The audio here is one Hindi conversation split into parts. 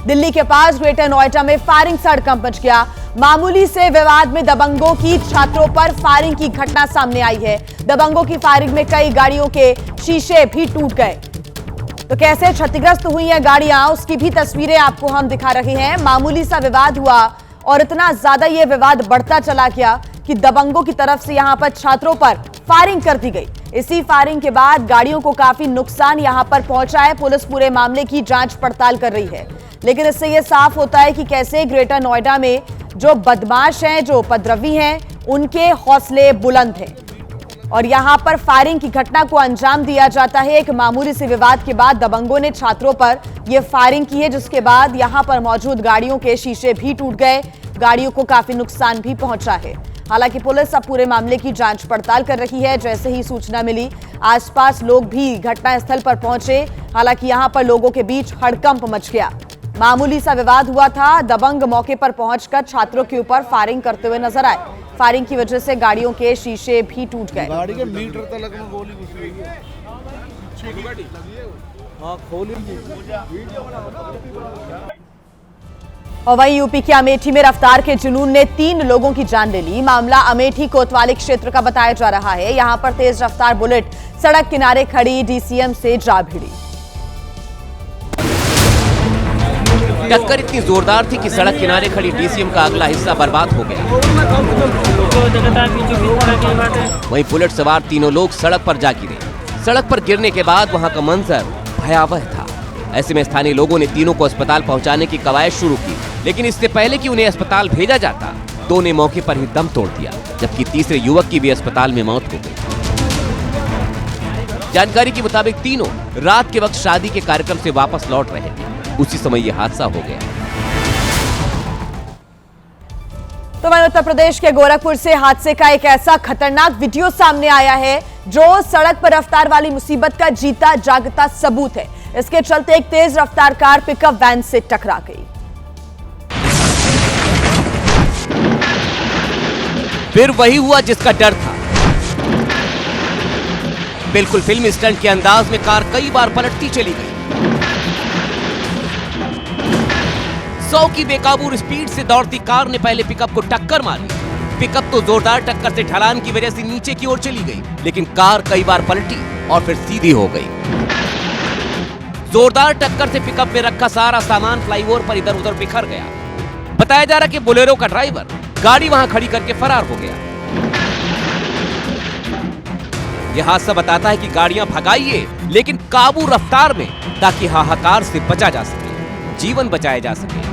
दिल्ली के पास ग्रेटर नोएडा में फायरिंग सड़कंप मच गया। मामूली से विवाद में दबंगों की छात्रों पर फायरिंग की घटना सामने आई है। दबंगों की फायरिंग में कई गाड़ियों के शीशे भी टूट गए। तो कैसे क्षतिग्रस्त हुई हैं गाड़ियां, उसकी भी तस्वीरें आपको हम दिखा रहे हैं। मामूली सा विवाद हुआ और इतना ज्यादा यह विवाद बढ़ता चला गया कि दबंगों की तरफ से यहां पर छात्रों पर फायरिंग कर दी गई। इसी फायरिंग के बाद गाड़ियों को काफी नुकसान यहां पर पहुंचा है। पुलिस पूरे मामले की जांच पड़ताल कर रही है, लेकिन इससे यह साफ होता है कि कैसे ग्रेटर नोएडा में जो बदमाश हैं, जो उपद्रवी हैं, उनके हौसले बुलंद हैं और यहां पर फायरिंग की घटना को अंजाम दिया जाता है। एक मामूली से विवाद के बाद दबंगों ने छात्रों पर यह फायरिंग की है, जिसके बाद यहां पर मौजूद गाड़ियों के शीशे भी टूट गए। गाड़ियों को काफी नुकसान भी पहुंचा है। हालांकि पुलिस अब पूरे मामले की जांच पड़ताल कर रही है। जैसे ही सूचना मिली, आसपास लोग भी घटनास्थल पर पहुंचे। हालांकि यहां पर लोगों के बीच हड़कंप मच गया। मामूली सा विवाद हुआ था। दबंग मौके पर पहुंचकर छात्रों के ऊपर फायरिंग करते हुए नजर आए। फायरिंग की वजह से गाड़ियों के शीशे भी टूट गए। गाड़ी के मीटर तक में गोली घुस गई है। हाँ, खोली। और वहीं यूपी के अमेठी में रफ्तार के जुनून ने 3 लोगों की जान ले ली। मामला अमेठी कोतवाली क्षेत्र का बताया जा रहा है। यहां पर तेज रफ्तार बुलेट सड़क किनारे खड़ी डीसीएम से जा भिड़ी। टक्कर इतनी जोरदार थी कि सड़क किनारे खड़ी डीसीएम का अगला हिस्सा बर्बाद हो गया। वहीं बुलेट सवार तीनों लोग सड़क पर जा गिरे। सड़क पर गिरने के बाद वहां का मंजर भयावह था। ऐसे में स्थानीय लोगों ने तीनों को अस्पताल पहुंचाने की कवायद शुरू की, लेकिन इससे पहले कि उन्हें अस्पताल भेजा जाता, 2 ने मौके पर ही दम तोड़ दिया, जबकि तीसरे युवक की भी अस्पताल में मौत हो गई। जानकारी के मुताबिक तीनों रात के वक्त शादी के कार्यक्रम से वापस लौट रहे थे। उसी समय यह हादसा हो गया। तो वहीं उत्तर प्रदेश के गोरखपुर से हादसे का एक ऐसा खतरनाक वीडियो सामने आया है जो सड़क पर रफ्तार वाली मुसीबत का जीता जागता सबूत है। इसके चलते एक तेज रफ्तार कार पिकअप वैन से टकरा गई। फिर वही हुआ जिसका डर था। बिल्कुल फिल्मी स्टंट के अंदाज में कार कई बार पलटती चली गई। 100 की बेकाबू स्पीड से दौड़ती कार ने पहले पिकअप को टक्कर मारी। पिकअप तो जोरदार टक्कर से ढलान की वजह से नीचे की ओर चली गई, लेकिन कार कई बार पलटी और फिर सीधी हो गई। जोरदार टक्कर से पिकअप में रखा सारा सामान फ्लाईओवर पर इधर उधर बिखर गया। बताया जा रहा कि बोलेरो का ड्राइवर गाड़ी वहां खड़ी करके फरार हो गया। यह हादसा बताता है कि गाड़ियां भगाइए, लेकिन काबू रफ्तार में, ताकि हाहाकार से बचा जा सके, जीवन बचाए जा सके।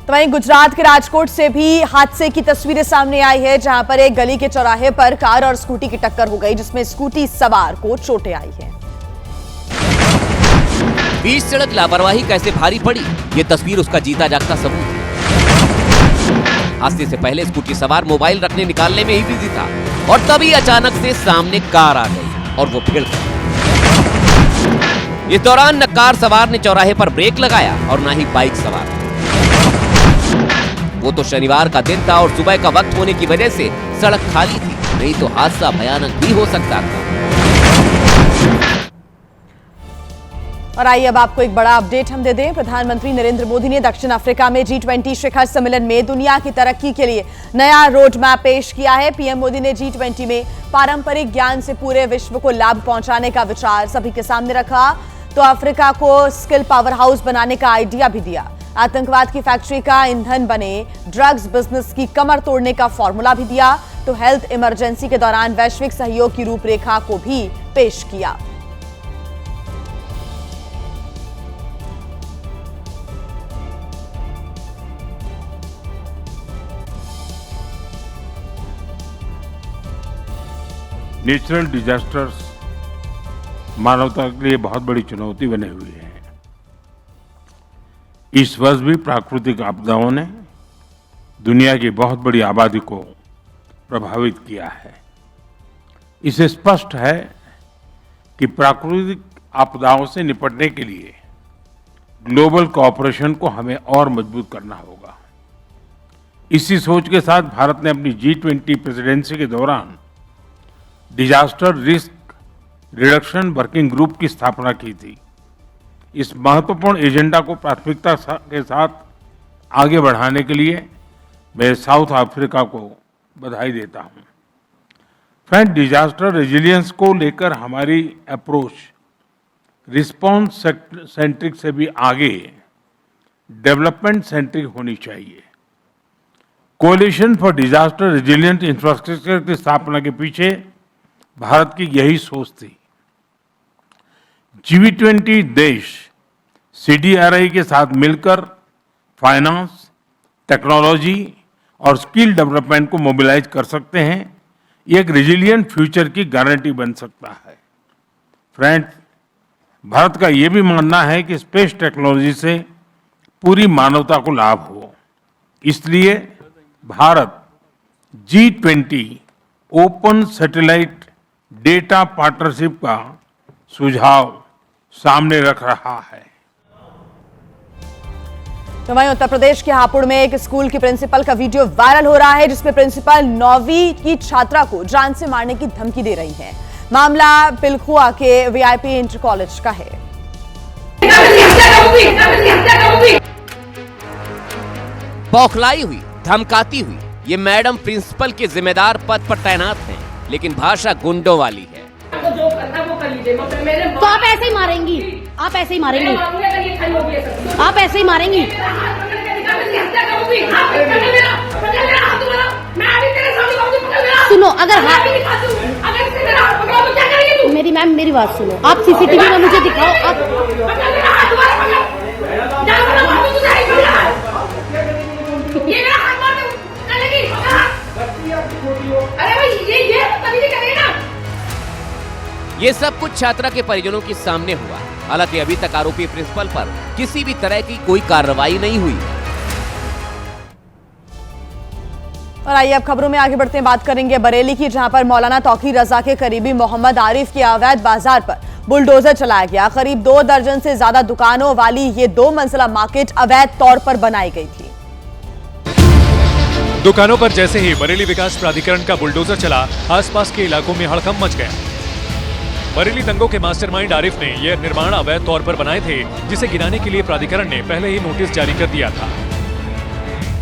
तो वहीं गुजरात के राजकोट से भी हादसे की तस्वीरें सामने आई है, जहां पर एक गली के चौराहे पर कार और स्कूटी की टक्कर हो गई, जिसमें स्कूटी सवार को चोटें आई हैं। बीच सड़क लापरवाही कैसे भारी पड़ी, ये तस्वीर उसका जीता जागता सबूत है। हादसे से पहले स्कूटी सवार मोबाइल रखने निकालने में ही बिजी था और तभी अचानक से सामने कार आ गई और वो भिड़ गई। इस दौरान न कार सवार ने चौराहे पर ब्रेक लगाया और न ही बाइक सवार। वो तो शनिवार का दिन था और सुबह का वक्त होने की वजह से सड़क खाली थी, नहीं तो हादसा भयानक भी हो सकता था। और आइए अब आपको एक बड़ा अपडेट हम दे दें। प्रधानमंत्री नरेंद्र मोदी ने दक्षिण अफ्रीका में G20 शिखर सम्मेलन में दुनिया की तरक्की के लिए नया रोड मैप पेश किया है। पीएम मोदी ने G20 में पारंपरिक ज्ञान से पूरे विश्व को लाभ पहुंचाने का विचार सभी के सामने रखा। तो अफ्रीका को स्किल पावर हाउस बनाने का आइडिया भी दिया। आतंकवाद की फैक्ट्री का ईंधन बने, ड्रग्स बिजनेस की कमर तोड़ने का फॉर्मूला भी दिया। तो हेल्थ इमरजेंसी के दौरान वैश्विक सहयोग की रूपरेखा को भी पेश किया। नेचुरल डिजास्टर्स मानवता के लिए बहुत बड़ी चुनौती बने हुए हैं। इस वर्ष भी प्राकृतिक आपदाओं ने दुनिया की बहुत बड़ी आबादी को प्रभावित किया है। इससे स्पष्ट है कि प्राकृतिक आपदाओं से निपटने के लिए ग्लोबल कोऑपरेशन को हमें और मजबूत करना होगा। इसी सोच के साथ भारत ने अपनी G20 प्रेसिडेंसी के दौरान disaster risk reduction working group की स्थापना की थी। इस महत्वपूर्ण एजेंडा को प्राथमिकता के साथ आगे बढ़ाने के लिए मैं साउथ अफ्रीका को बधाई देता हूं। फ्रेंड, डिजास्टर रेजिलियंस को लेकर हमारी अप्रोच रिस्पॉन्स सेंट्रिक से भी आगे डेवलपमेंट सेंट्रिक होनी चाहिए। कोalition फॉर डिजास्टर रेजिलिएंट इंफ्रास्ट्रक्चर की स्थापना के पीछे भारत की यही सोच थी। G20 देश CDRI के साथ मिलकर फाइनेंस, टेक्नोलॉजी और स्किल डेवलपमेंट को मोबिलाइज कर सकते हैं। ये एक रेजिलिएंट फ्यूचर की गारंटी बन सकता है। फ्रेंड्स, भारत का ये भी मानना है कि स्पेस टेक्नोलॉजी से पूरी मानवता को लाभ हो। इसलिए Bharat G20 open satellite data partnership का सुझाव सामने रख रहा है। तो वहीं उत्तर प्रदेश के हापुड़ में एक स्कूल की प्रिंसिपल का वीडियो वायरल हो रहा है, जिसमें प्रिंसिपल 9वीं की छात्रा को जान से मारने की धमकी दे रही है। मामला पिलखुआ के VIP इंटर कॉलेज का है। बौखलाई हुई, धमकाती हुई ये मैडम प्रिंसिपल के जिम्मेदार पद पर तैनात हैं, लेकिन भाषा गुंडों वाली है। जो करना वो कर लीजिए। तो आप ऐसे ही मारेंगी, आप ऐसे ही मारेंगी, आप ऐसे ही मारेंगी। सुनो, अगर मेरी मैम मेरी बात सुनो, आप CCTV में मुझे दिखाओ। आप ये सब कुछ छात्रा के परिजनों के सामने हुआ। हालांकि अभी तक आरोपी प्रिंसिपल पर किसी भी तरह की कोई कार्रवाई नहीं हुई। और आइए अब खबरों में आगे बढ़ते हैं, बात करेंगे बरेली की, जहां पर मौलाना तौकीर रजा के करीबी मोहम्मद आरिफ के अवैध बाजार पर बुलडोजर चलाया गया। करीब 2 दर्जन से ज्यादा दुकानों वाली ये 2 मंजिला मार्केट अवैध तौर पर बनाई गई थी। दुकानों पर जैसे ही बरेली विकास प्राधिकरण का बुलडोजर चला, आसपास के इलाकों में हड़कंप मच गया। बरेली दंगों के मास्टरमाइंड आरिफ ने यह निर्माण अवैध तौर पर बनाए थे, जिसे गिराने के लिए प्राधिकरण ने पहले ही नोटिस जारी कर दिया था।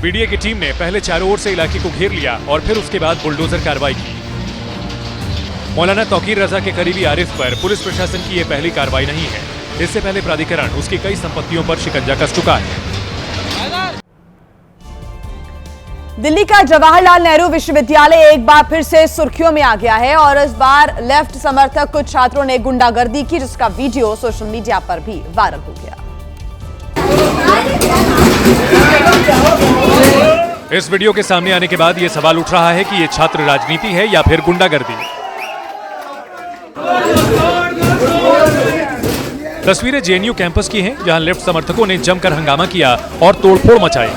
पीडीए की टीम ने पहले चारों ओर से इलाके को घेर लिया और फिर उसके बाद बुलडोजर कार्रवाई की। मौलाना तौकीर रजा के करीबी आरिफ पर पुलिस प्रशासन की यह पहली कार्रवाई नहीं है। इससे पहले प्राधिकरण उसकी कई संपत्तियों पर शिकंजा कस चुका है। दिल्ली का जवाहरलाल नेहरू विश्वविद्यालय एक बार फिर से सुर्खियों में आ गया है और इस बार लेफ्ट समर्थक कुछ छात्रों ने गुंडागर्दी की, जिसका वीडियो सोशल मीडिया पर भी वायरल हो गया। इस वीडियो के सामने आने के बाद यह सवाल उठ रहा है कि यह छात्र राजनीति है या फिर गुंडागर्दी। तस्वीरें JNU कैंपस की हैं, जहां लेफ्ट समर्थकों ने जमकर हंगामा किया और तोड़फोड़ मचाई।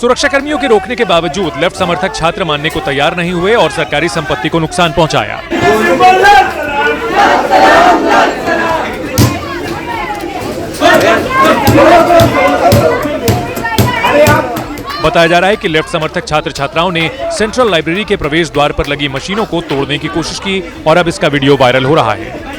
सुरक्षाकर्मियों के रोकने के बावजूद लेफ्ट समर्थक छात्र मानने को तैयार नहीं हुए और सरकारी संपत्ति को नुकसान पहुंचाया। बताया जा रहा है कि लेफ्ट समर्थक छात्र छात्राओं ने सेंट्रल लाइब्रेरी के प्रवेश द्वार पर लगी मशीनों को तोड़ने की कोशिश की और अब इसका वीडियो वायरल हो रहा है।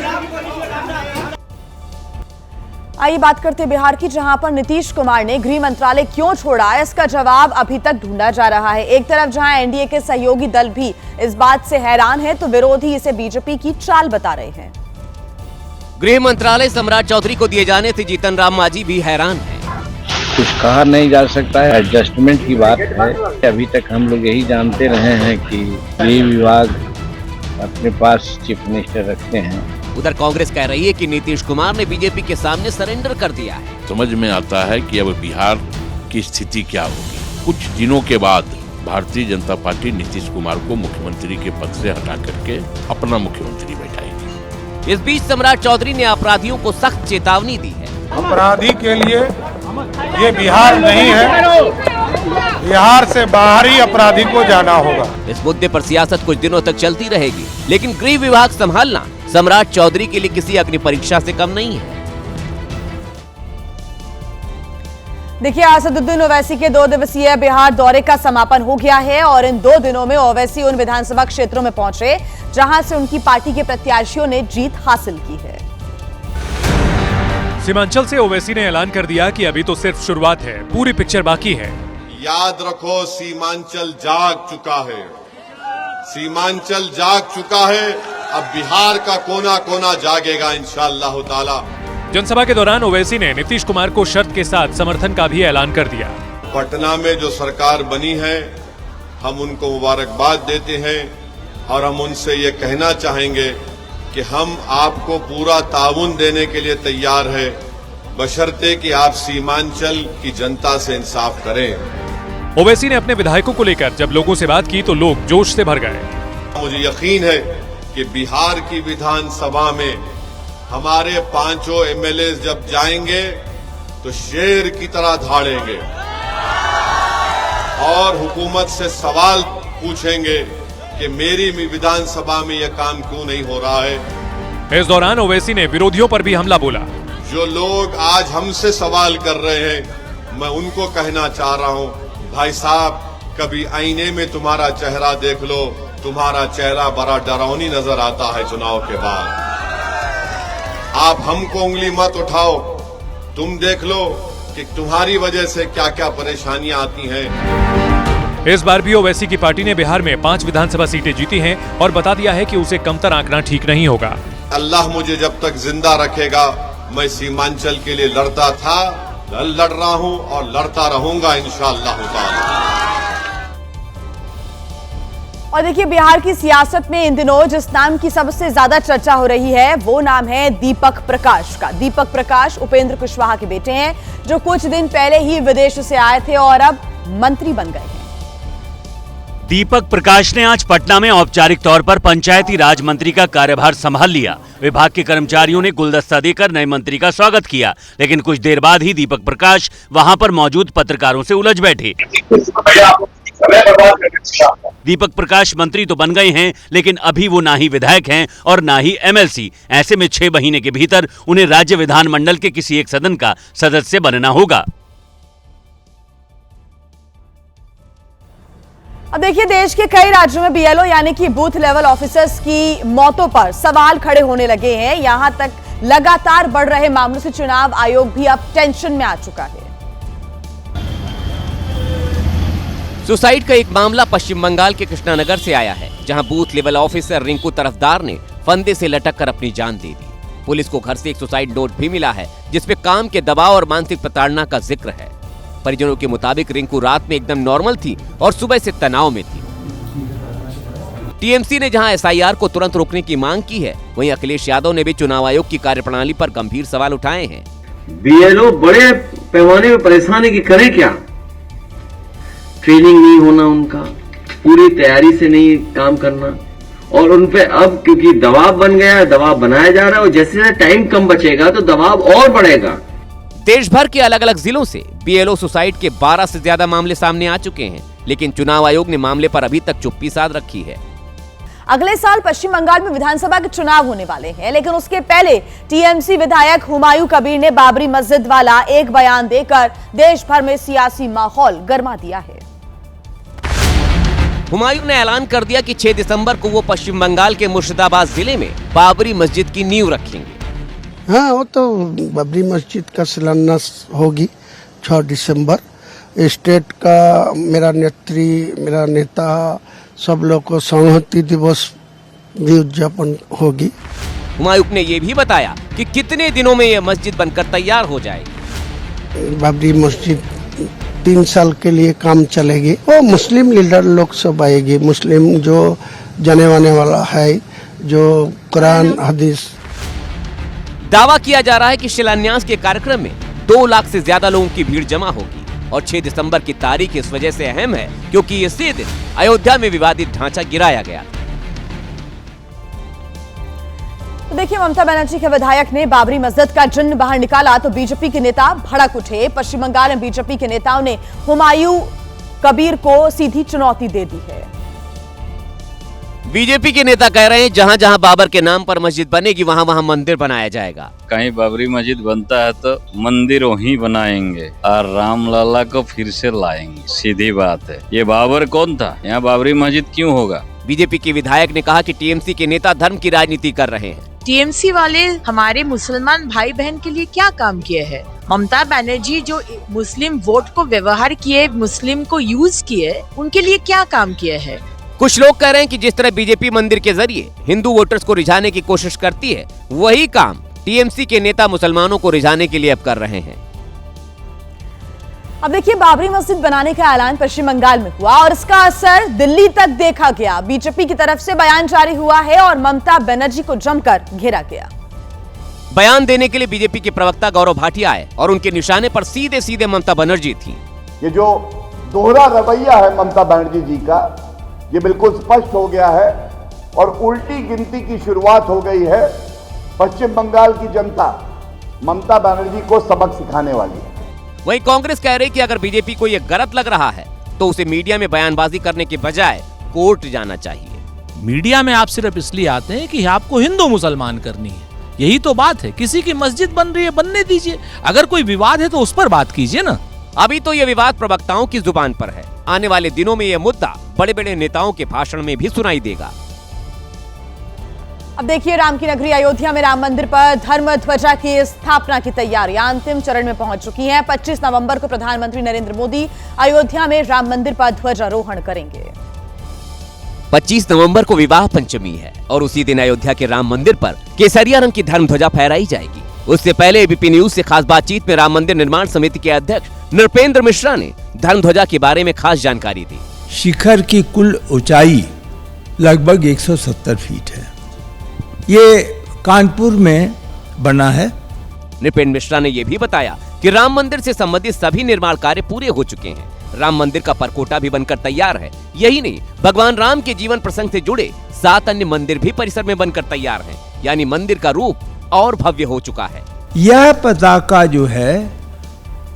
आइए बात करते हैं बिहार की, जहां पर नीतीश कुमार ने गृह मंत्रालय क्यों छोड़ा, इसका जवाब अभी तक ढूंढा जा रहा है। एक तरफ जहां एनडीए के सहयोगी दल भी इस बात से हैरान है, तो विरोधी इसे बीजेपी की चाल बता रहे हैं। गृह मंत्रालय सम्राट चौधरी को दिए जाने से जीतन राम मांझी भी हैरान हैं। कुछ कहा नहीं जा सकता है, एडजस्टमेंट की बात है। अभी तक हम लोग यही जानते रहे हैं कि ये विभाग अपने पास चीफ मिनिस्टर रखते हैं। उधर कांग्रेस कह रही है कि नीतीश कुमार ने बीजेपी के सामने सरेंडर कर दिया है। समझ में आता है कि अब बिहार की स्थिति क्या होगी। कुछ दिनों के बाद भारतीय जनता पार्टी नीतीश कुमार को मुख्यमंत्री के पद से हटा करके अपना मुख्यमंत्री बैठाएगी। इस बीच सम्राट चौधरी ने अपराधियों को सख्त चेतावनी दी है। अपराधी के लिए ये बिहार नहीं है, बिहार से बाहर ही अपराधी को जाना होगा। इस मुद्दे पर सियासत कुछ दिनों तक चलती रहेगी, लेकिन गृह विभाग संभालना सम्राट चौधरी के लिए किसी अग्नि परीक्षा से कम नहीं है। देखिए, असदुद्दीन ओवैसी के 2 दिवसीय बिहार दौरे का समापन हो गया है और इन 2 दिनों में ओवैसी उन विधानसभा क्षेत्रों में पहुंचे जहां से उनकी पार्टी के प्रत्याशियों ने जीत हासिल की है। सीमांचल से ओवैसी ने ऐलान कर दिया कि अभी तो सिर्फ शुरुआत है, पूरी पिक्चर बाकी है। याद रखो, सीमांचल जाग चुका है, सीमांचल जाग चुका है। अब बिहार का कोना कोना जागेगा इंशाअल्लाह ताला। जनसभा के दौरान ओवैसी ने नीतीश कुमार को शर्त के साथ समर्थन का भी ऐलान कर दिया। पटना में जो सरकार बनी है, हम उनको मुबारकबाद देते हैं और हम उनसे ये कहना चाहेंगे कि हम आपको पूरा ताउन देने के लिए तैयार है, बशर्ते कि आप सीमांचल की जनता से इंसाफ करें। ओवैसी ने अपने विधायकों को लेकर जब लोगों से बात की तो लोग जोश से भर गए। मुझे यकीन है कि बिहार की विधानसभा में हमारे 5 एमएलए जब जाएंगे तो शेर की तरह धाड़ेंगे और हुकूमत से सवाल पूछेंगे कि मेरी विधानसभा में यह काम क्यों नहीं हो रहा है। इस दौरान ओवैसी ने विरोधियों पर भी हमला बोला। जो लोग आज हमसे सवाल कर रहे हैं, मैं उनको कहना चाह रहा हूं, भाई साहब, कभी आईने में तुम्हारा चेहरा देख लो, तुम्हारा चेहरा बड़ा डरावनी नजर आता है चुनाव के बाद। आप हमको उंगली मत उठाओ, तुम देख लो कि तुम्हारी वजह से क्या क्या परेशानियां आती हैं। इस बार भी ओवैसी की पार्टी ने बिहार में 5 विधानसभा सीटें जीती हैं और बता दिया है कि उसे कमतर आंकना ठीक नहीं होगा। अल्लाह मुझे जब तक जिंदा रखेगा, मैं सीमांचल के लिए लड़ता था, लड़ रहा हूं और लड़ता रहूंगा इंशाअल्लाह ताला। और देखिए, बिहार की सियासत में इन दिनों जिस नाम की सबसे ज्यादा चर्चा हो रही है वो नाम है दीपक प्रकाश का। दीपक प्रकाश उपेंद्र कुशवाहा के बेटे हैं, जो कुछ दिन पहले ही विदेश से आए थे और अब मंत्री बन गए हैं। दीपक प्रकाश ने आज पटना में औपचारिक तौर पर पंचायती राज मंत्री का कार्यभार संभाल लिया। विभाग के कर्मचारियों ने गुलदस्ता देकर नए मंत्री का स्वागत किया, लेकिन कुछ देर बाद ही दीपक प्रकाश वहां पर मौजूद पत्रकारों से उलझ बैठे। दीपक प्रकाश मंत्री तो बन गए हैं, लेकिन अभी वो ना ही विधायक हैं और ना ही एमएलसी। ऐसे में 6 महीने के भीतर उन्हें राज्य विधानमंडल के किसी एक सदन का सदस्य बनना होगा। अब देखिए, देश के कई राज्यों में बीएलओ यानी कि बूथ लेवल ऑफिसर्स की मौतों पर सवाल खड़े होने लगे हैं। यहां तक लगातार बढ़ रहे मामलों से चुनाव आयोग भी अब टेंशन में आ चुका है। सुसाइड का एक मामला पश्चिम बंगाल के कृष्णानगर से आया है, जहां बूथ लेवल ऑफिसर रिंकू तरफदार ने फंदे से लटक कर अपनी जान दे दी। पुलिस को घर से एक सुसाइड नोट भी मिला है, जिसमें काम के दबाव और मानसिक प्रताड़ना का जिक्र है। परिजनों के मुताबिक रिंकू रात में एकदम नॉर्मल थी और सुबह से तनाव में थी। टीएमसी ने जहां एसआईआर को तुरंत रोकने की मांग की है, वहीं अखिलेश यादव ने भी चुनाव आयोग की कार्यप्रणाली पर गंभीर सवाल उठाए हैं। बीएलओ बड़े पैमाने में परेशान है कि करें क्या। ट्रेनिंग नहीं होना, उनका पूरी तैयारी से नहीं काम करना, और उनपे अब क्योंकि दबाव बन गया है, दबाव बनाया जा रहा है, और जैसे टाइम कम बचेगा तो दबाव और बढ़ेगा। देश भर के अलग अलग जिलों से बीएलओ सुसाइड के 12 से ज्यादा मामले सामने आ चुके हैं, लेकिन चुनाव आयोग ने मामले पर अभी तक चुप्पी साध रखी है। अगले साल पश्चिम बंगाल में विधानसभा के चुनाव होने वाले हैं, लेकिन उसके पहले टीएमसी विधायक हुमायूं कबीर ने बाबरी मस्जिद वाला एक बयान देकर देश भर में सियासी माहौल गर्मा दिया है। हुमायूं ने ऐलान कर दिया कि 6 दिसंबर को वो पश्चिम बंगाल के मुर्शिदाबाद जिले में बाबरी मस्जिद की नींव रखेंगे। हाँ, वो तो बाबरी मस्जिद का शिलान्यास होगी 6 दिसंबर। स्टेट का मेरा नेता सब लोग को संहति दिवस भी उद्यापन होगी। हुमायूं ने ये भी बताया कि कितने दिनों में यह मस्जिद बनकर तैयार हो जाएगी। बाबरी मस्जिद 3 साल के लिए काम चलेगी। वो मुस्लिम लीडर लोग सब आएगी, मुस्लिम जो जाने वाने वाला है, जो कुरान हदीस। दावा किया जा रहा है कि शिलान्यास के कार्यक्रम में 2 लाख से ज्यादा लोगों की भीड़ जमा होगी और 6 दिसंबर की तारीख इस वजह से अहम है क्योंकि इसी दिन अयोध्या में विवादित ढांचा गिराया गया। तो देखिए, ममता बनर्जी के विधायक ने बाबरी मस्जिद का चिन्ह बाहर निकाला तो बीजेपी के नेता भड़क उठे। पश्चिम बंगाल में बीजेपी के नेताओं ने हुमायूं कबीर को सीधी चुनौती दे दी है। बीजेपी के नेता कह रहे हैं जहां जहां बाबर के नाम पर मस्जिद बनेगी वहां वहां मंदिर बनाया जाएगा। कहीं बाबरी मस्जिद बनता है तो मंदिर वहीं बनाएंगे और रामलला को फिर से लाएंगे, सीधी बात है। ये बाबर कौन था, यहाँ बाबरी मस्जिद क्यों होगा? बीजेपी के विधायक ने कहा कि टीएमसी के नेता धर्म की राजनीति कर रहे हैं। टीएमसी वाले हमारे मुसलमान भाई बहन के लिए क्या काम किए हैं? ममता बनर्जी जो मुस्लिम वोट को व्यवहार किए, मुस्लिम को यूज किए, उनके लिए क्या काम किए हैं? कुछ लोग कह रहे हैं कि जिस तरह बीजेपी मंदिर के जरिए हिंदू वोटर्स को रिझाने की कोशिश करती है, वही काम टीएमसी के नेता मुसलमानों को रिझाने के लिए अब कर रहे हैं। अब देखिए, बाबरी मस्जिद बनाने का ऐलान पश्चिम बंगाल में हुआ और इसका असर दिल्ली तक देखा गया। बीजेपी की तरफ से बयान जारी हुआ है और ममता बनर्जी को जमकर घेरा गया। बयान देने के लिए बीजेपी के प्रवक्ता गौरव भाटिया आए और उनके निशाने पर सीधे सीधे ममता बनर्जी थी। ये जो दोहरा रवैया है ममता बनर्जी जी का, ये बिल्कुल स्पष्ट हो गया है और उल्टी गिनती की शुरुआत हो गई है। पश्चिम बंगाल की जनता ममता बनर्जी को सबक सिखाने वाली है। वहीं कांग्रेस कह रही कि अगर बीजेपी को यह गलत लग रहा है तो उसे मीडिया में बयानबाजी करने के बजाय कोर्ट जाना चाहिए। मीडिया में आप सिर्फ इसलिए आते हैं कि आपको हिंदू मुसलमान करनी है, यही तो बात है। किसी की मस्जिद बन रही है, बनने दीजिए। अगर कोई विवाद है तो उस पर बात कीजिए ना। अभी तो यह विवाद प्रवक्ताओं की जुबान पर है, आने वाले दिनों में यह मुद्दा बड़े बड़े नेताओं के भाषण में भी सुनाई देगा। अब देखिए, राम की नगरी अयोध्या में राम मंदिर पर धर्म ध्वजा की स्थापना की तैयारियां अंतिम चरण में पहुंच चुकी हैं। 25 नवंबर को प्रधानमंत्री नरेंद्र मोदी अयोध्या में राम मंदिर पर ध्वजारोहण करेंगे। 25 नवंबर को विवाह पंचमी है और उसी दिन अयोध्या के राम मंदिर पर केसरिया रंग की धर्म ध्वजा फहराई जाएगी। उससे पहले एबीपी न्यूज से खास बातचीत में राम मंदिर निर्माण समिति के अध्यक्ष नृपेंद्र मिश्रा ने धर्म ध्वजा के बारे में खास जानकारी दी। शिखर की कुल ऊंचाई लगभग 170 फीट है। ये कानपुर में बना है। नृपेंद्र मिश्रा ने यह भी बताया कि राम मंदिर से संबंधित सभी निर्माण कार्य पूरे हो चुके हैं। राम मंदिर का परकोटा भी बनकर तैयार है। यही नहीं, भगवान राम के जीवन प्रसंग से जुड़े 7 अन्य मंदिर भी परिसर में बनकर तैयार हैं। यानी मंदिर का रूप और भव्य हो चुका है। यह पताका जो है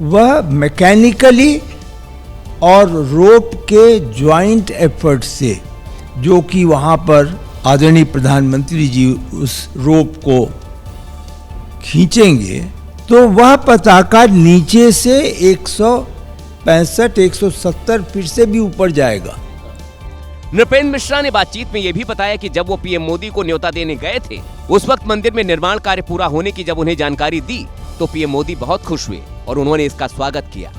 वह मैकेनिकली और रोप के ज्वाइंट एफर्ट से, जो कि वहां पर आदरणीय प्रधानमंत्री जी उस रोप को खींचेंगे तो वह पताका नीचे से 165-170 फीट से भी ऊपर जाएगा। नृपेंद्र मिश्रा ने बातचीत में यह भी बताया कि जब वो पीएम मोदी को न्योता देने गए थे, उस वक्त मंदिर में निर्माण कार्य पूरा होने की जब उन्हें जानकारी दी तो पीएम मोदी बहुत खुश हुए और उन्होंने इसका स्वागत किया।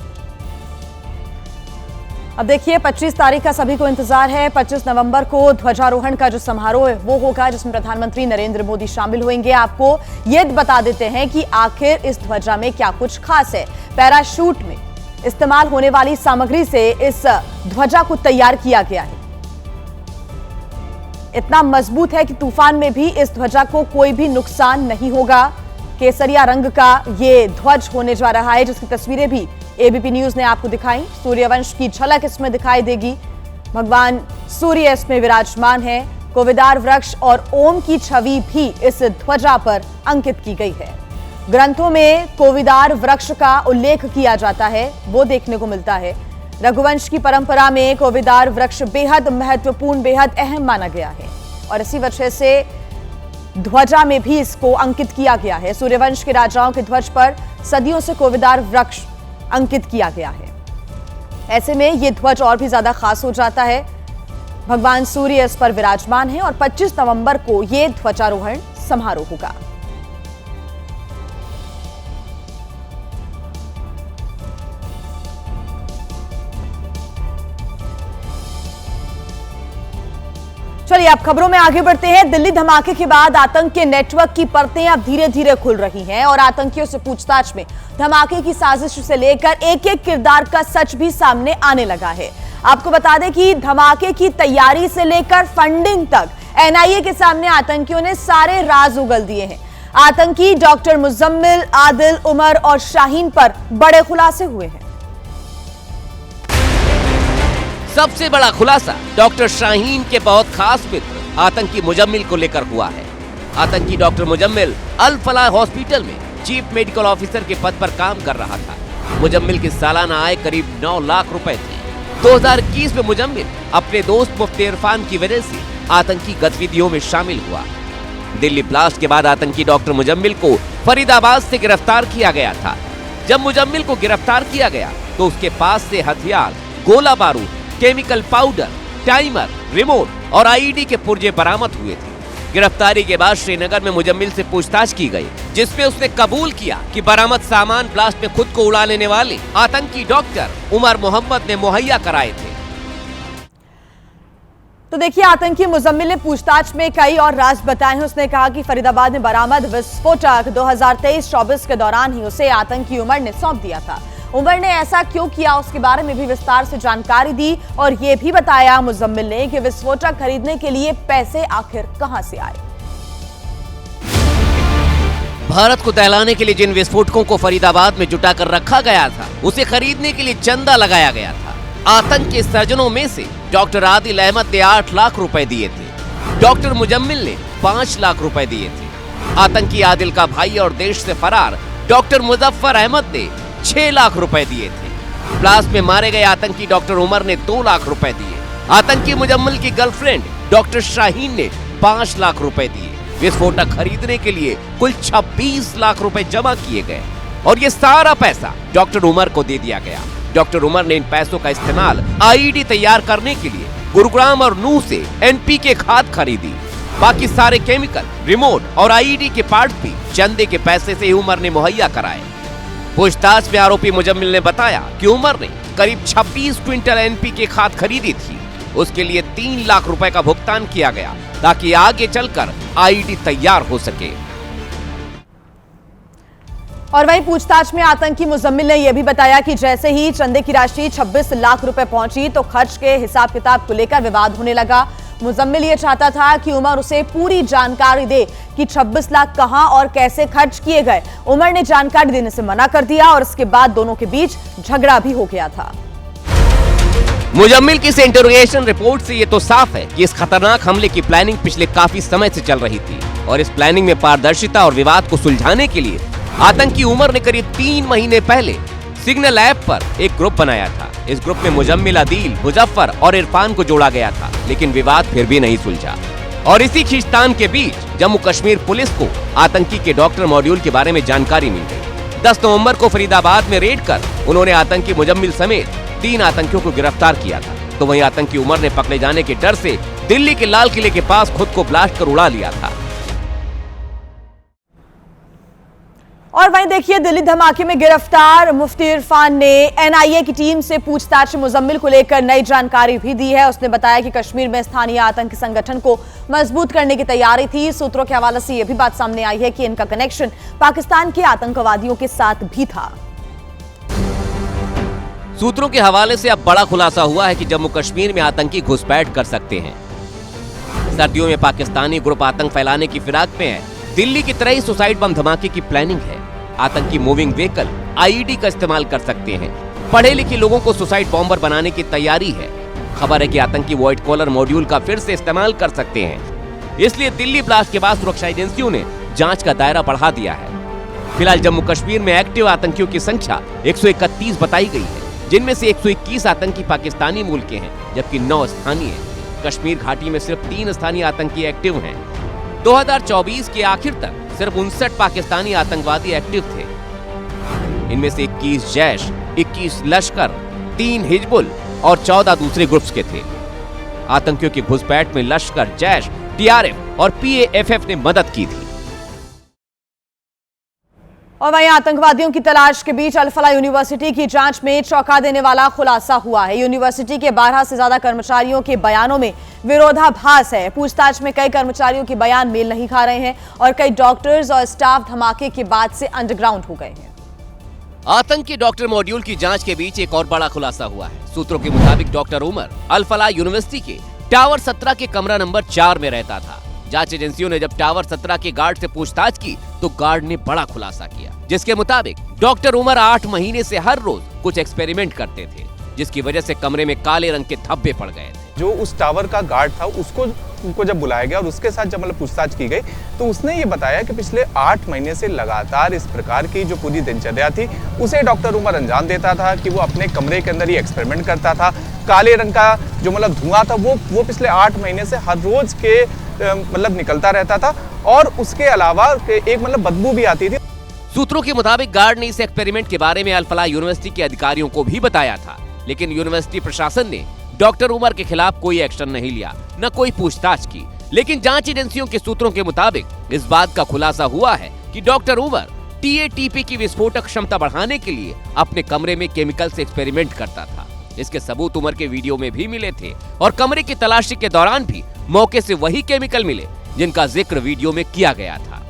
अब देखिए, 25 तारीख का सभी को इंतजार है। 25 नवंबर को ध्वजारोहण का जो समारोह है वो होगा, जिसमें प्रधानमंत्री नरेंद्र मोदी शामिल होंगे। आपको ये बता देते हैं कि आखिर इस ध्वजा में क्या कुछ खास है। पैराशूट में इस्तेमाल होने वाली सामग्री से इस ध्वजा को तैयार किया गया है। इतना मजबूत है कि तूफान में भी इस ध्वजा को कोई भी नुकसान नहीं होगा। केसरिया रंग का ये ध्वज होने जा रहा है, जिसकी तस्वीरें भी एबीपी न्यूज ने आपको दिखाई। सूर्यवंश की झलक इसमें दिखाई देगी। भगवान सूर्य इसमें विराजमान है। कोविदार वृक्ष और ओम की छवि भी इस ध्वजा पर अंकित की गई है। ग्रंथों में कोविदार वृक्ष का उल्लेख किया जाता है, वो देखने को मिलता है। रघुवंश की परंपरा में कोविदार वृक्ष बेहद महत्वपूर्ण, बेहद अहम माना गया है और इसी वजह से ध्वजा में भी इसको अंकित किया गया है। सूर्यवंश के राजाओं के ध्वज पर सदियों से कोविदार वृक्ष अंकित किया गया है। ऐसे में यह ध्वज और भी ज्यादा खास हो जाता है। भगवान सूर्य इस पर विराजमान है और 25 नवंबर को यह ध्वजारोहण समारोह होगा। चलिए अब खबरों में आगे बढ़ते हैं। दिल्ली धमाके के बाद आतंक के नेटवर्क की परतें अब धीरे धीरे खुल रही हैं और आतंकियों से पूछताछ में धमाके की साजिश से लेकर एक एक किरदार का सच भी सामने आने लगा है। आपको बता दें कि धमाके की तैयारी से लेकर फंडिंग तक एनआईए के सामने आतंकियों ने सारे राज उगल दिए हैं। आतंकी डॉक्टर मुजम्मिल, आदिल, उमर और शाहीन पर बड़े खुलासे हुए हैं। सबसे बड़ा खुलासा डॉक्टर शाहीन के बहुत खास मित्र आतंकी मुजम्मिल को लेकर हुआ है। आतंकी डॉक्टर मुजम्मिल अल फलाह हॉस्पिटल में चीफ मेडिकल ऑफिसर के पद पर काम कर रहा था। मुजम्मिल की सालाना आय करीब 9 लाख रुपए थी। 2021 में मुजम्मिल अपने दोस्त मुफ्ती इरफान की वजह से आतंकी गतिविधियों में शामिल हुआ। दिल्ली ब्लास्ट के बाद आतंकी डॉक्टर मुजम्मिल को फरीदाबाद से गिरफ्तार किया गया था। जब मुजम्मिल को गिरफ्तार किया गया तो उसके पास से हथियार, गोला बारूद, केमिकल पाउडर, टाइमर, रिमोट और आईईडी के पुर्जे बरामद हुए थे। गिरफ्तारी के बाद श्रीनगर में मुजम्मिल से पूछताछ की गई, जिसमें उसने कबूल किया कि बरामद सामान ब्लास्ट में खुद को उड़ा लेने वाले आतंकी डॉक्टर उमर मोहम्मद ने मुहैया कराए थे। तो देखिए, आतंकी मुजम्मिल ने पूछताछ में कई और राज बताए हैं। उसने कहा कि फरीदाबाद में बरामद विस्फोटक 2023-24 के दौरान ही उसे आतंकी उमर ने सौंप दिया था। उमर ने ऐसा क्यों किया, उसके बारे में भी विस्तार से जानकारी दी और ये भी बताया मुजम्मिल ने कि विस्फोटक खरीदने के लिए पैसे आखिर कहां से आए। भारत को दहलाने के लिए जिन विस्फोटकों को फरीदाबाद में जुटा कर रखा गया था, उसे खरीदने के लिए चंदा लगाया गया था। आतंक के सर्जनों में से डॉक्टर आदिल अहमद ने 8 लाख रुपए दिए थे। डॉक्टर मुजम्मिल ने 5 लाख रुपए दिए थे। आतंकी आदिल का भाई और देश से फरार डॉक्टर मुजफ्फर अहमद ने 6 लाख रुपए दिए थे। ब्लास्ट में मारे गए आतंकी डॉक्टर उमर ने 2 लाख रुपए दिए। आतंकी मुजम्मिल की गर्लफ्रेंड डॉक्टर शाहीन ने 5 लाख रुपए दिए। विस्फोटक खरीदने के लिए कुल 26 लाख रुपए जमा किए गए और ये सारा पैसा डॉक्टर उमर को दे दिया गया। डॉक्टर उमर ने इन पैसों का इस्तेमाल आईईडी तैयार करने के लिए गुरुग्राम और नूह से एनपीके खाद खरीदी। बाकी सारे केमिकल, रिमोट और आईईडी के पार्ट भी चंदे के पैसे से उमर ने मुहैया कराए। पूछताछ में आरोपी मुजम्मिल ने बताया कि उमर ने करीब 26 क्विंटल एनपीके खाद खरीदी थी। उसके लिए 3 लाख रुपए का भुगतान किया गया ताकि आगे चलकर आईईडी तैयार हो सके। और वहीं पूछताछ में आतंकी मुजम्मिल ने यह भी बताया कि जैसे ही चंदे की राशि 26 लाख रुपए पहुंची तो खर्च के हिसाब किताब को लेकर विवाद होने लगा। मुजम्मिल ये चाहता था कि उमर उसे पूरी जानकारी दे कि 26 लाख कहां और कैसे खर्च किए गए। उमर ने जानकारी देने से मना कर दिया और इसके बाद दोनों के बीच झगड़ा भी हो गया था। मुजम्मिल की इस इंटरोगेशन रिपोर्ट से ये तो साफ है कि इस खतरनाक हमले की प्लानिंग पिछले काफी समय से चल रही थी और इस प्लानिंग में पारदर्शिता और विवाद को सुलझाने के लिए आतंकी उमर ने करीब 3 महीने पहले सिग्नल ऐप पर एक ग्रुप बनाया था। इस ग्रुप में मुजम्मिल, अदील, मुजफ्फर और इरफान को जोड़ा गया था, लेकिन विवाद फिर भी नहीं सुलझा। और इसी खींचतान के बीच जम्मू कश्मीर पुलिस को आतंकी के डॉक्टर मॉड्यूल के बारे में जानकारी मिल गई। 10 नवंबर को फरीदाबाद में रेड कर उन्होंने आतंकी मुजम्मिल समेत 3 आतंकियों को गिरफ्तार किया था। तो वहीं आतंकी उमर ने पकड़े जाने के डर से दिल्ली के लाल किले के पास खुद को ब्लास्ट कर उड़ा लिया था। और वहीं देखिए, दिल्ली धमाके में गिरफ्तार मुफ्ती इरफान ने एनआईए की टीम से पूछताछ मुजम्मिल को लेकर नई जानकारी भी दी है। उसने बताया कि कश्मीर में स्थानीय आतंकी संगठन को मजबूत करने की तैयारी थी। सूत्रों के हवाले से यह भी बात सामने आई है कि इनका कनेक्शन पाकिस्तान के आतंकवादियों के साथ भी था। सूत्रों के हवाले से अब बड़ा खुलासा हुआ है कि जम्मू कश्मीर में आतंकी घुसपैठ कर सकते हैं। सर्दियों में पाकिस्तानी ग्रुप आतंक फैलाने की फिराक में है। दिल्ली की तरह ही सुसाइड बम धमाके की प्लानिंग है। आतंकी मूविंग व्हीकल आईईडी का इस्तेमाल कर सकते हैं। पढ़े लिखे लोगों को सुसाइड बॉम्बर बनाने की तैयारी है। खबर है कि आतंकी व्हाइट कॉलर मॉड्यूल का फिर से इस्तेमाल कर सकते हैं। इसलिए दिल्ली ब्लास्ट के बाद सुरक्षा एजेंसियों ने जांच का दायरा बढ़ा दिया है। फिलहाल जम्मू कश्मीर में एक्टिव आतंकियों की संख्या 131 बताई गई है, जिनमें से 121 आतंकी पाकिस्तानी मूल के हैं, जबकि 9 स्थानीय। कश्मीर घाटी में सिर्फ 3 स्थानीय आतंकी एक्टिव हैं। 2024 के आखिर तक सिर्फ 59 पाकिस्तानी आतंकवादी एक्टिव थे। इनमें से 21 जैश, 21 लश्कर, 3 हिजबुल और 14 दूसरे ग्रुप्स के थे। आतंकियों की घुसपैठ में लश्कर, जैश, टीआरएफ और पीएएफएफ ने मदद की थी। और वहीं आतंकवादियों की तलाश के बीच अल-फलाह यूनिवर्सिटी की जांच में चौंका देने वाला खुलासा हुआ है। यूनिवर्सिटी के 12 से ज्यादा कर्मचारियों के बयानों में विरोधाभास है। पूछताछ में कई कर्मचारियों के बयान मेल नहीं खा रहे हैं और कई डॉक्टर्स और स्टाफ धमाके के बाद से अंडरग्राउंड हो गए हैं। आतंकी डॉक्टर मॉड्यूल की जांच के बीच एक और बड़ा खुलासा हुआ है। सूत्रों के मुताबिक डॉक्टर उमर अल-फलाह यूनिवर्सिटी के टावर 17 के कमरा नंबर 4 में रहता था। जांच एजेंसियों ने जब टावर 17 के गार्ड से पूछताछ की तो गार्ड ने बड़ा खुलासा किया, जिसके मुताबिक डॉक्टर उमर 8 महीने से हर रोज कुछ एक्सपेरिमेंट करते थे, जिसकी वजह से कमरे में काले रंग के धब्बे पड़ गए थे। जो उस टावर का गार्ड था उसको जब बुलाया गया और उसके साथ जब मतलब पूछताछ की गई तो उसने ये बताया कि पिछले 8 महीने से लगातार इस प्रकार की जो पूरी दिनचर्या थी उसे डॉक्टर उमर अंजाम देता था कि वो अपने कमरे के अंदर ही एक्सपेरिमेंट करता था। काले रंग का जो मतलब धुआं था वो पिछले 8 महीने से हर रोज के मतलब निकलता रहता था, और उसके अलावा एक मतलब बदबू भी आती थी। सूत्रों के मुताबिक गार्ड ने इस एक्सपेरिमेंट के बारे में अल फलाह यूनिवर्सिटी के अधिकारियों को भी बताया था, लेकिन यूनिवर्सिटी प्रशासन ने डॉक्टर उमर के खिलाफ कोई एक्शन नहीं लिया, न कोई पूछताछ की। लेकिन जांच एजेंसियों के सूत्रों के मुताबिक इस बात का खुलासा हुआ है कि डॉक्टर उमर TATP की विस्फोटक क्षमता बढ़ाने के लिए अपने कमरे में केमिकल से एक्सपेरिमेंट करता था। इसके सबूत उमर के वीडियो में भी मिले थे और कमरे की तलाशी के दौरान भी मौके से वही केमिकल मिले जिनका जिक्र वीडियो में किया गया था।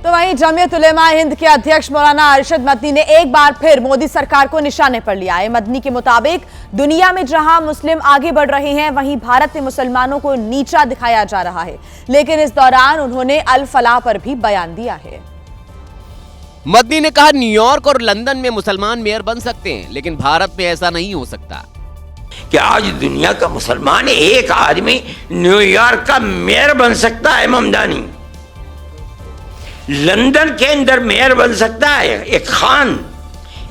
तो वहीं जमीयत उलेमा हिंद के अध्यक्ष मौलाना अरशद मदनी ने एक बार फिर मोदी सरकार को निशाने पर लिया है। मदनी के मुताबिक दुनिया में जहां मुस्लिम आगे बढ़ रहे हैं, वहीं भारत में मुसलमानों को नीचा दिखाया जा रहा है। लेकिन इस दौरान उन्होंने अल फलाह पर भी बयान दिया है। मदनी ने कहा, न्यूयॉर्क और लंदन में मुसलमान मेयर बन सकते हैं, लेकिन भारत में ऐसा नहीं हो सकता। कि आज दुनिया का मुसलमान एक आदमी न्यूयॉर्क का मेयर बन सकता है, ममदानी लंदन के अंदर मेयर बन सकता है एक खान,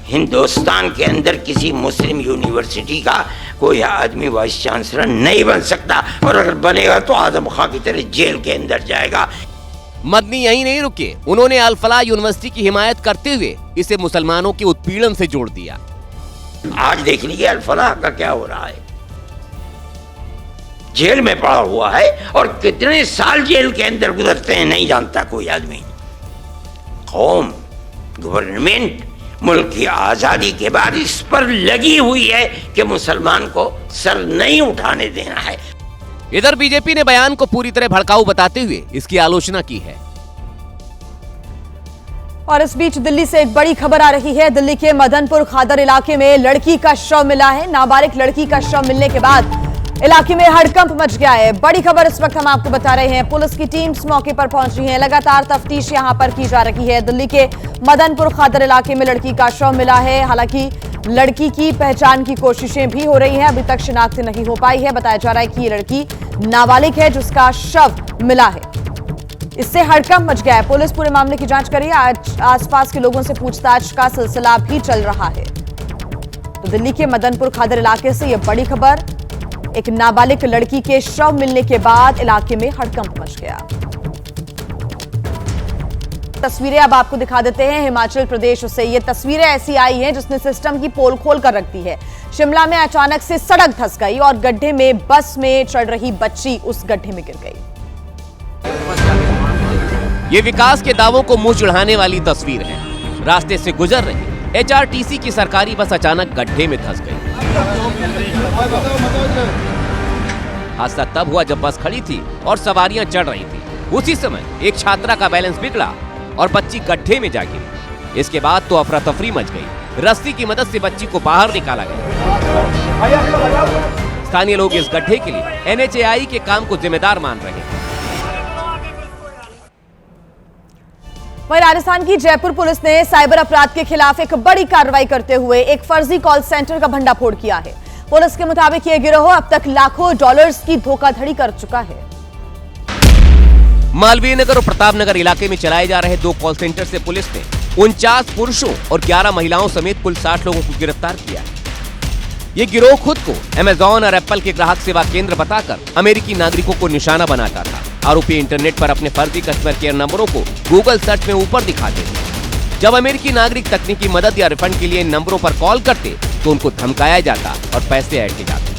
हिंदुस्तान के अंदर किसी मुस्लिम यूनिवर्सिटी का कोई आदमी वाइस चांसलर नहीं बन सकता, और अगर बनेगा तो आजम खां की तरह जेल के अंदर जाएगा। मदनी यही नहीं रुके, उन्होंने अल फलाह यूनिवर्सिटी की हिमायत करते हुए इसे मुसलमानों के उत्पीड़न से जोड़ दिया। आज देख लीजिए अल फलाह का क्या हो रहा है, जेल में पड़ा हुआ है, और कितने साल जेल के अंदर गुजरते हैं नहीं जानता कोई आदमी। कौम, गवर्नमेंट मुल्क की आजादी के बाद इस पर लगी हुई है कि मुसलमान को सर नहीं उठाने देना है। इधर बीजेपी ने बयान को पूरी तरह भड़काऊ बताते हुए इसकी आलोचना की है। और इस बीच दिल्ली से एक बड़ी खबर आ रही है। दिल्ली के मदनपुर खादर इलाके में लड़की का शव मिला है। नाबालिग लड़की का शव मिलने के बाद इलाके में हड़कंप मच गया है। बड़ी खबर इस वक्त हम आपको बता रहे हैं। पुलिस की टीम्स मौके पर पहुंच रही है, लगातार तफ्तीश यहां पर की जा रही है। दिल्ली के मदनपुर खादर इलाके में लड़की का शव मिला है। हालांकि लड़की की पहचान की कोशिशें भी हो रही हैं, अभी तक शिनाख्त नहीं हो पाई है। बताया जा रहा है कि ये लड़की नाबालिग है जिसका शव मिला है। इससे हड़कंप मच गया है। पुलिस पूरे मामले की जांच कर रही है। आज आसपास के लोगों से पूछताछ का सिलसिला भी चल रहा है। तो दिल्ली के मदनपुर खादर इलाके से यह बड़ी खबर, एक नाबालिग लड़की के शव मिलने के बाद इलाके में हड़कंप मच गया। तस्वीरें अब आपको दिखा देते हैं हिमाचल प्रदेश से। ये तस्वीरें ऐसी आई हैं जिसने सिस्टम की पोल खोल कर रख दी है। शिमला में अचानक से सड़क धंस गई और गड्ढे में बस में चढ़ रही बच्ची उस गड्ढे में गिर गई। ये विकास के दावों को मुंह चढ़ाने वाली तस्वीर है। रास्ते से गुजर रही HRTC की सरकारी बस अचानक गड्ढे में धंस गई। हादसा तब हुआ जब बस खड़ी थी और सवारियां चढ़ रही थी। उसी समय एक छात्रा का बैलेंस बिगड़ा और बच्ची गड्ढे में जा गिरी। इसके बाद तो अफरा तफरी मच गई। रस्सी की मदद से बच्ची को बाहर निकाला गया। स्थानीय लोग इस गड्ढे के लिए NHAI के काम को जिम्मेदार मान रहे हैं। वहीं राजस्थान की जयपुर पुलिस ने साइबर अपराध के खिलाफ एक बड़ी कार्रवाई करते हुए एक फर्जी कॉल सेंटर का भंडाफोड़ किया है। पुलिस के मुताबिक यह गिरोह अब तक लाखों डॉलर्स की धोखाधड़ी कर चुका है। मालवीय नगर और प्रताप नगर इलाके में चलाए जा रहे 2 कॉल सेंटर से पुलिस ने 49 पुरुषों और 11 महिलाओं समेत कुल 60 लोगों को गिरफ्तार किया है। ये गिरोह खुद को अमेजॉन और एप्पल के ग्राहक सेवा केंद्र बताकर अमेरिकी नागरिकों को निशाना बनाता था। आरोपी इंटरनेट पर अपने फर्जी कस्टमर केयर नंबरों को गूगल सर्च में ऊपर दिखाते थे। जब अमेरिकी नागरिक तकनीकी मदद या रिफंड के लिए इन नंबरों पर कॉल करते तो उनको धमकाया जाता और पैसे ऐड किए जाते।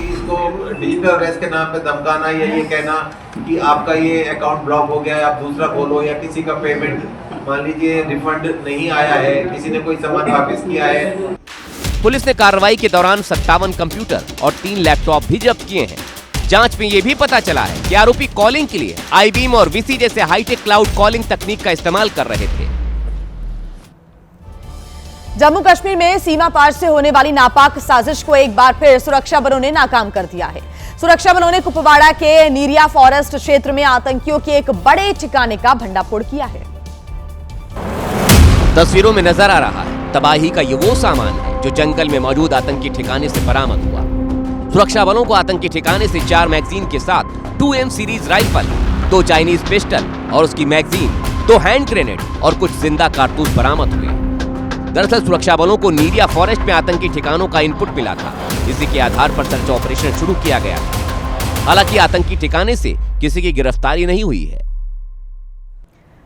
इसको डिजिटल अरेस्ट के नाम पे धमकाना या ये कहना कि आपका ये अकाउंट ब्लॉक हो गया है, आप दूसरा खोलो, या किसी का पेमेंट मान लीजिए रिफंड नहीं आया है, किसी ने कोई सामान वापस किया है। पुलिस ने कार्रवाई के दौरान 57 कंप्यूटर और 3 लैपटॉप भी जब्त किए हैं। जांच में यह भी पता चला है कि आरोपी कॉलिंग के लिए IBM और VC जैसे हाईटेक क्लाउड कॉलिंग तकनीक का इस्तेमाल कर रहे थे। जम्मू कश्मीर में सीमा पार से होने वाली नापाक साजिश को एक बार फिर सुरक्षा बलों ने नाकाम कर दिया है। सुरक्षा बलों ने कुपवाड़ा के नीरिया फॉरेस्ट क्षेत्र में आतंकियों के एक बड़े ठिकाने का भंडाफोड़ किया है। तस्वीरों में नजर आ रहा है तबाही का ये वो सामान है जो जंगल में मौजूद आतंकी ठिकाने से बरामद हुआ। सुरक्षा बलों को आतंकी ठिकाने से 4 मैगजीन के साथ 2M series rifle, 2 Chinese pistol और उसकी मैगजीन, 2 हैंड ग्रेनेड और कुछ जिंदा कारतूस बरामद हुए। दरअसल सुरक्षा बलों को नीरिया फॉरेस्ट में आतंकी ठिकानों का इनपुट मिला था। इसी के आधार पर सर्च ऑपरेशन शुरू किया गया था। हालांकि आतंकी ठिकाने से किसी की गिरफ्तारी नहीं हुई है।